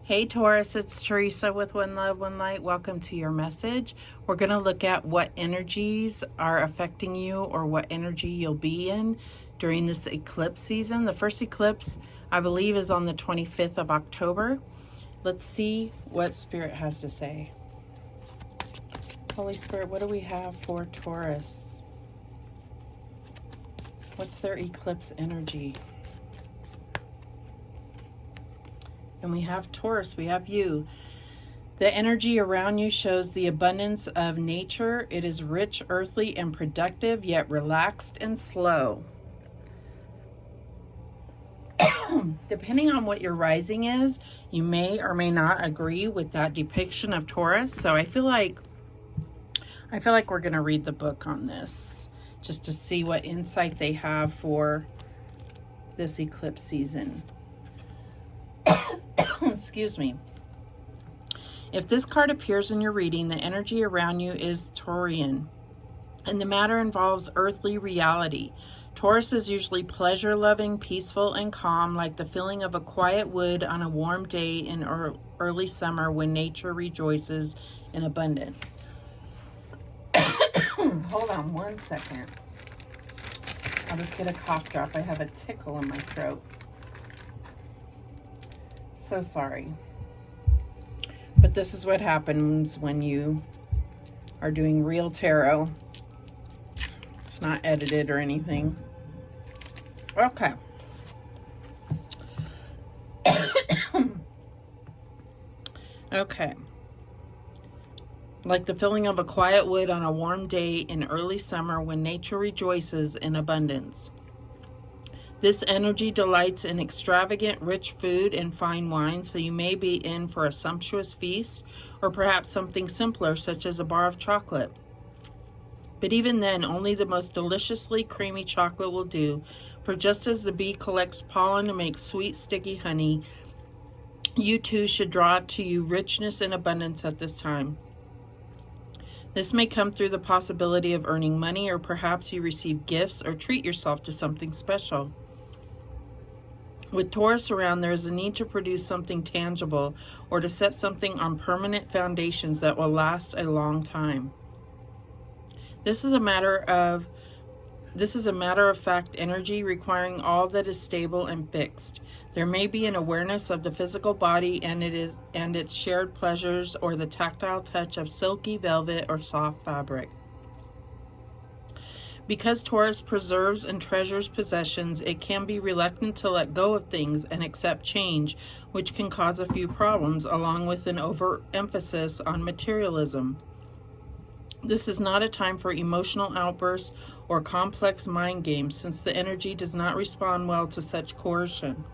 Hey Taurus, it's Teresa with One Love, One Light. Welcome to your message. We're going to look at what energies are affecting you or what energy you'll be in during this eclipse season. The first eclipse, I believe, is on the 25th of October. Let's see what Spirit has to say. Holy Spirit, what do we have for Taurus? What's their eclipse energy? And we have Taurus, we have you. The energy around you shows the abundance of nature. It is rich, earthly, and productive, yet relaxed and slow. Depending on what your rising is, you may or may not agree with that depiction of Taurus. So I feel like we're going to read the book on this just to see what insight they have for this eclipse season. Excuse me. If this card appears in your reading, the energy around you is Taurian, and the matter involves earthly reality. Taurus is usually pleasure-loving, peaceful, and calm, like the feeling of a quiet wood on a warm day in early summer when nature rejoices in abundance. Hold on one second. I'll just get a cough drop. I have a tickle in my throat. So sorry. But this is what happens when you are doing real tarot. It's not edited or anything. Okay. Okay. Like the feeling of a quiet wood on a warm day in early summer when nature rejoices in abundance. This energy delights in extravagant, rich food and fine wine, so you may be in for a sumptuous feast, or perhaps something simpler, such as a bar of chocolate. But even then, only the most deliciously creamy chocolate will do, for just as the bee collects pollen to make sweet, sticky honey, you too should draw to you richness and abundance at this time. This may come through the possibility of earning money, or perhaps you receive gifts or treat yourself to something special. With Taurus around, there is a need to produce something tangible or to set something on permanent foundations that will last a long time. This is a matter of fact energy requiring all that is stable and fixed. There may be an awareness of the physical body and its shared pleasures, or the tactile touch of silky velvet or soft fabric. Because Taurus preserves and treasures possessions, it can be reluctant to let go of things and accept change, which can cause a few problems, along with an overemphasis on materialism. This is not a time for emotional outbursts or complex mind games, since the energy does not respond well to such coercion.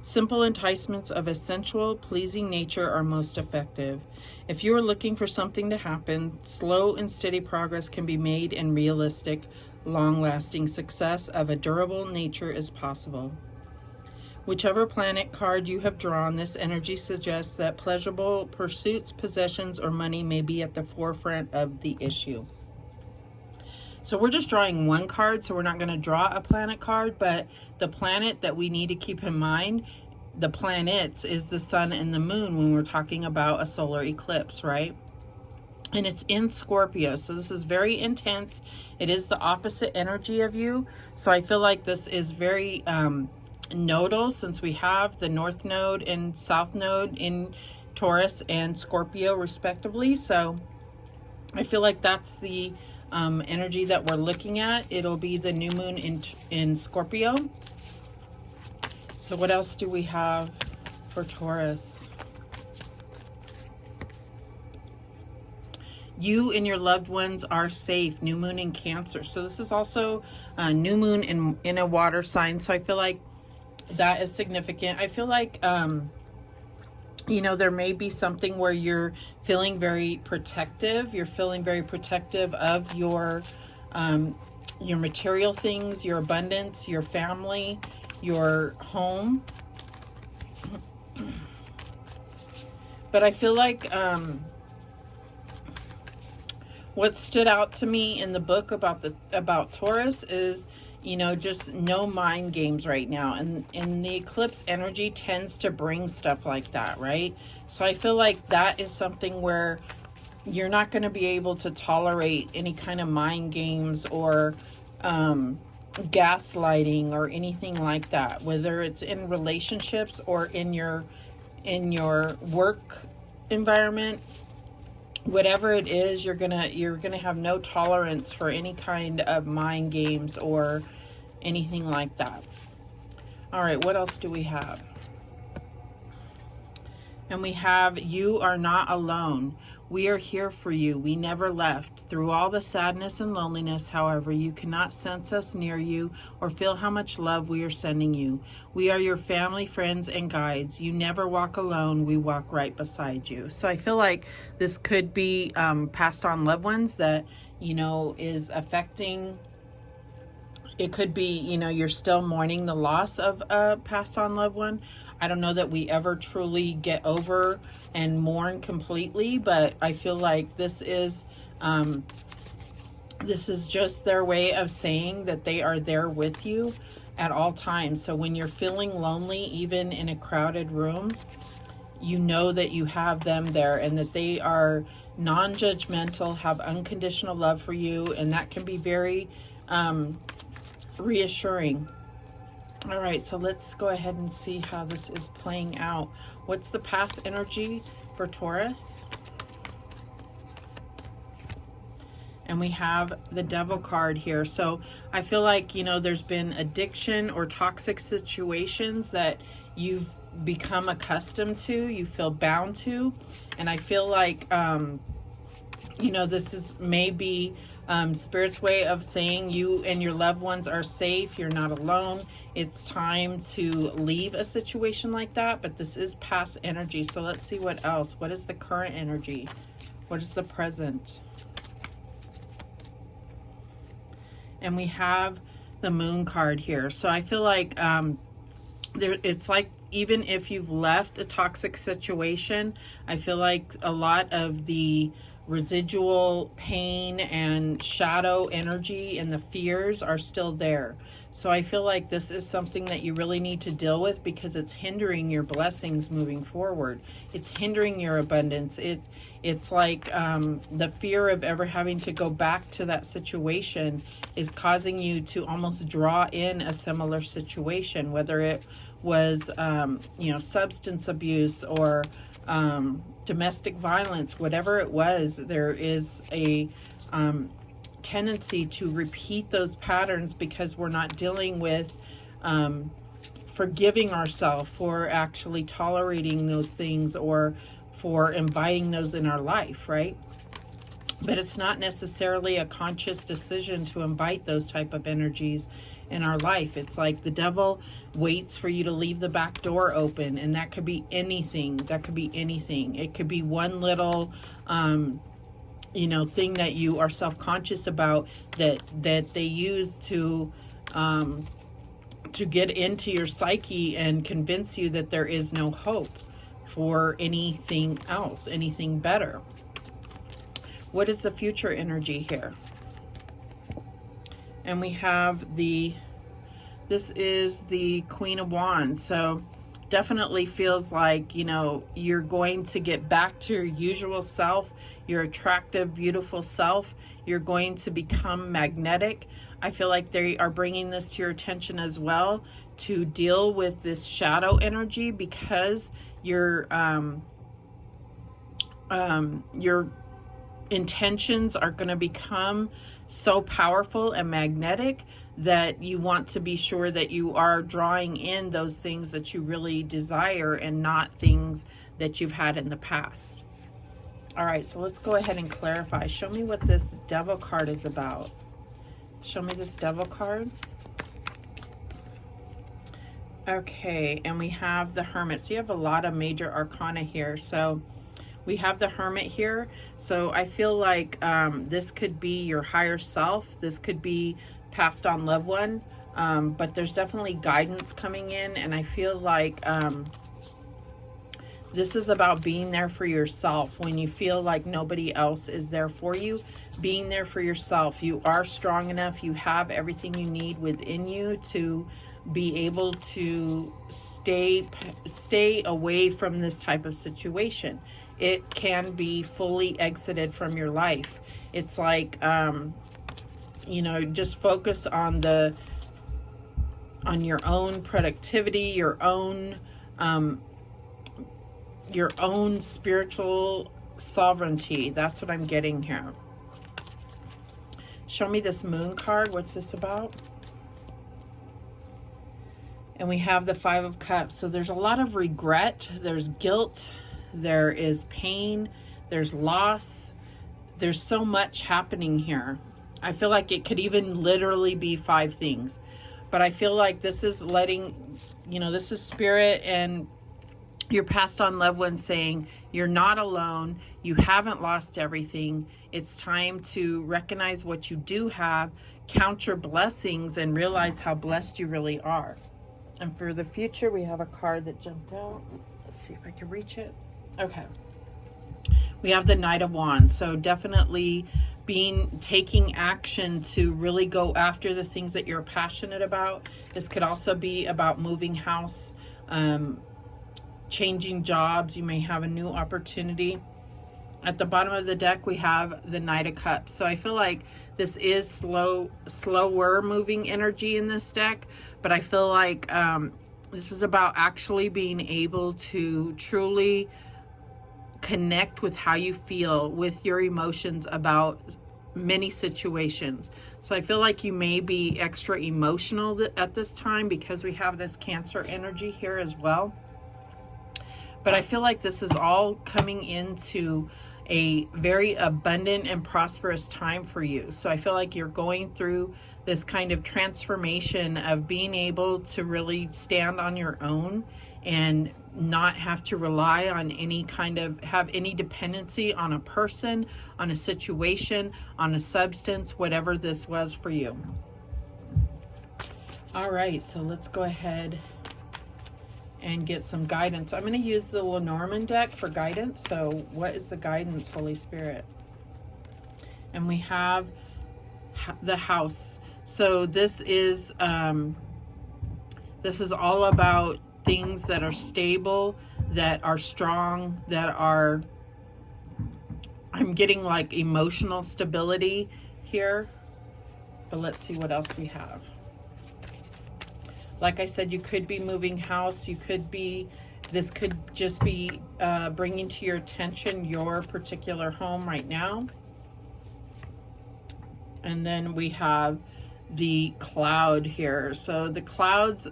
Simple enticements of a sensual, pleasing nature are most effective. If you are looking for something to happen, slow and steady progress can be made, and realistic, long-lasting success of a durable nature is possible. Whichever planet card you have drawn, this energy suggests that pleasurable pursuits, possessions, or money may be at the forefront of the issue. So we're just drawing one card, so we're not going to draw a planet card, but the planet that we need to keep in mind, the planets, is the sun and the moon when we're talking about a solar eclipse, right? And it's in Scorpio, so this is very intense. It is the opposite energy of you, so I feel like this is very nodal, since we have the North Node and South Node in Taurus and Scorpio respectively. So I feel like that's the energy that we're looking at. It'll be the new moon in Scorpio. So what else do we have for Taurus? You and your loved ones are safe. New moon in Cancer. So this is also a new moon in a water sign. So I feel like that is significant. I feel like you know, there may be something where you're feeling very protective. You're feeling very protective of your material things, your abundance, your family, your home. But I feel like what stood out to me in the book about Taurus is you know, just no mind games right now. And the eclipse energy tends to bring stuff like that, right? So I feel like that is something where you're not going to be able to tolerate any kind of mind games or gaslighting or anything like that, whether it's in relationships or in your work environment. Whatever it is, you're gonna have no tolerance for any kind of mind games or anything like that. All right, what else do we have? And we have, you are not alone. We are here for you. We never left. Through all the sadness and loneliness, however, you cannot sense us near you or feel how much love we are sending you. We are your family, friends, and guides. You never walk alone. We walk right beside you. So I feel like this could be passed on loved ones that, you know, is affecting. It could be, you know, you're still mourning the loss of a passed on loved one. I don't know that we ever truly get over and mourn completely, but I feel like this is just their way of saying that they are there with you at all times. So when you're feeling lonely, even in a crowded room, you know that you have them there and that they are non-judgmental, have unconditional love for you, and that can be very reassuring. All right, so let's go ahead and see how this is playing out. What's the past energy for Taurus? And we have the Devil card here. So I feel like, you know, there's been addiction or toxic situations that you've become accustomed to, you feel bound to. And I feel like, you know, this is maybe Spirit's way of saying you and your loved ones are safe. You're not alone. It's time to leave a situation like that, but this is past energy. So let's see what else. What is the current energy? What is the present? And we have the Moon card here. So I feel like it's like, even if you've left a toxic situation, I feel like a lot of the residual pain and shadow energy and the fears are still there. So I feel like this is something that you really need to deal with because it's hindering your blessings moving forward. It's hindering your abundance. It's like the fear of ever having to go back to that situation is causing you to almost draw in a similar situation, whether it was you know, substance abuse or domestic violence, whatever it was. There is a tendency to repeat those patterns because we're not dealing with forgiving ourselves for actually tolerating those things or for inviting those in our life, right? But it's not necessarily a conscious decision to invite those type of energies in our life. It's like the devil waits for you to leave the back door open, and that could be anything. That could be anything. It could be one little you know, thing that you are self-conscious about that they use to get into your psyche and convince you that there is no hope for anything else, anything better. What is the future energy here? And we have this is the Queen of Wands. So definitely feels like, you know, you're going to get back to your usual self, your attractive, beautiful self. You're going to become magnetic. I feel like they are bringing this to your attention as well to deal with this shadow energy because your intentions are going to become so powerful and magnetic that you want to be sure that you are drawing in those things that you really desire and not things that you've had in the past. All right, so let's go ahead and clarify. Show me what this Devil card is about. Show me this Devil card. Okay, and we have the Hermit. So you have a lot of major arcana here. So we have the Hermit here. So I feel like this could be your higher self. This could be passed on loved one. But there's definitely guidance coming in. And I feel like This is about being there for yourself when you feel like nobody else is there for you. Being there for yourself. You are strong enough. You have everything you need within you to be able to stay away from this type of situation. It can be fully exited from your life. It's like, you know, just focus on your own productivity, your own spiritual sovereignty. That's what I'm getting here. Show me this moon card. What's this about? And we have the 5 of Cups. So there's a lot of regret. There's guilt. There is pain. There's loss. There's so much happening here. I feel like it could even literally be 5 things. But I feel like this is letting, you know, this is spirit and your passed on loved ones saying you're not alone. You haven't lost everything. It's time to recognize what you do have, count your blessings, and realize how blessed you really are. And for the future, we have a card that jumped out. Let's see if I can reach it. Okay. We have the Knight of Wands. So definitely taking action to really go after the things that you're passionate about. This could also be about moving house, changing jobs. You may have a new opportunity. At the bottom of the deck, we have the Knight of Cups. So I feel like this is slower moving energy in this deck, but I feel like this is about actually being able to truly connect with how you feel, with your emotions about many situations. So I feel like you may be extra emotional at this time because we have this Cancer energy here as well. But I feel like this is all coming into a very abundant and prosperous time for you. So I feel like you're going through this kind of transformation of being able to really stand on your own and not have to rely on have any dependency on a person, on a situation, on a substance, whatever this was for you. All right, so let's go ahead and get some guidance. I'm going to use the Lenormand deck for guidance. So what is the guidance, Holy Spirit? And we have the House. So this is all about things that are stable, that are strong, that are, I'm getting like emotional stability here. But let's see what else we have. Like I said, you could be moving house. This could just be bringing to your attention your particular home right now. And then we have the Cloud here. So the clouds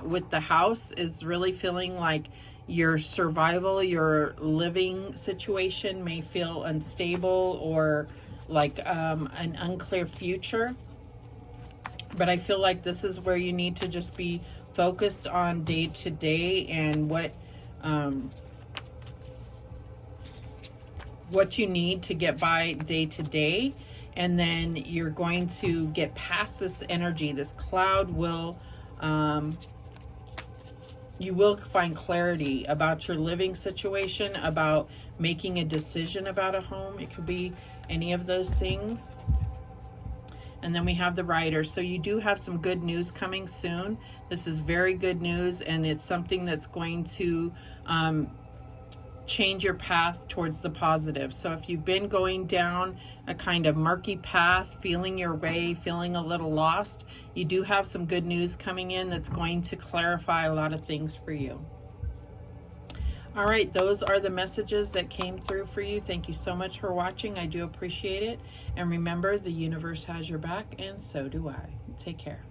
with the House is really feeling like your survival, your living situation may feel unstable or like an unclear future. But I feel like this is where you need to just be focused on day to day and what you need to get by day to day. And then you're going to get past this energy. This cloud will, you will find clarity about your living situation, about making a decision about a home. It could be any of those things. And then we have the Rider. So you do have some good news coming soon. This is very good news, and it's something that's going to change your path towards the positive. So if you've been going down a kind of murky path, feeling your way, feeling a little lost, you do have some good news coming in that's going to clarify a lot of things for you. All right, those are the messages that came through for you. Thank you so much for watching. I do appreciate it. And remember, the universe has your back, and so do I. Take care.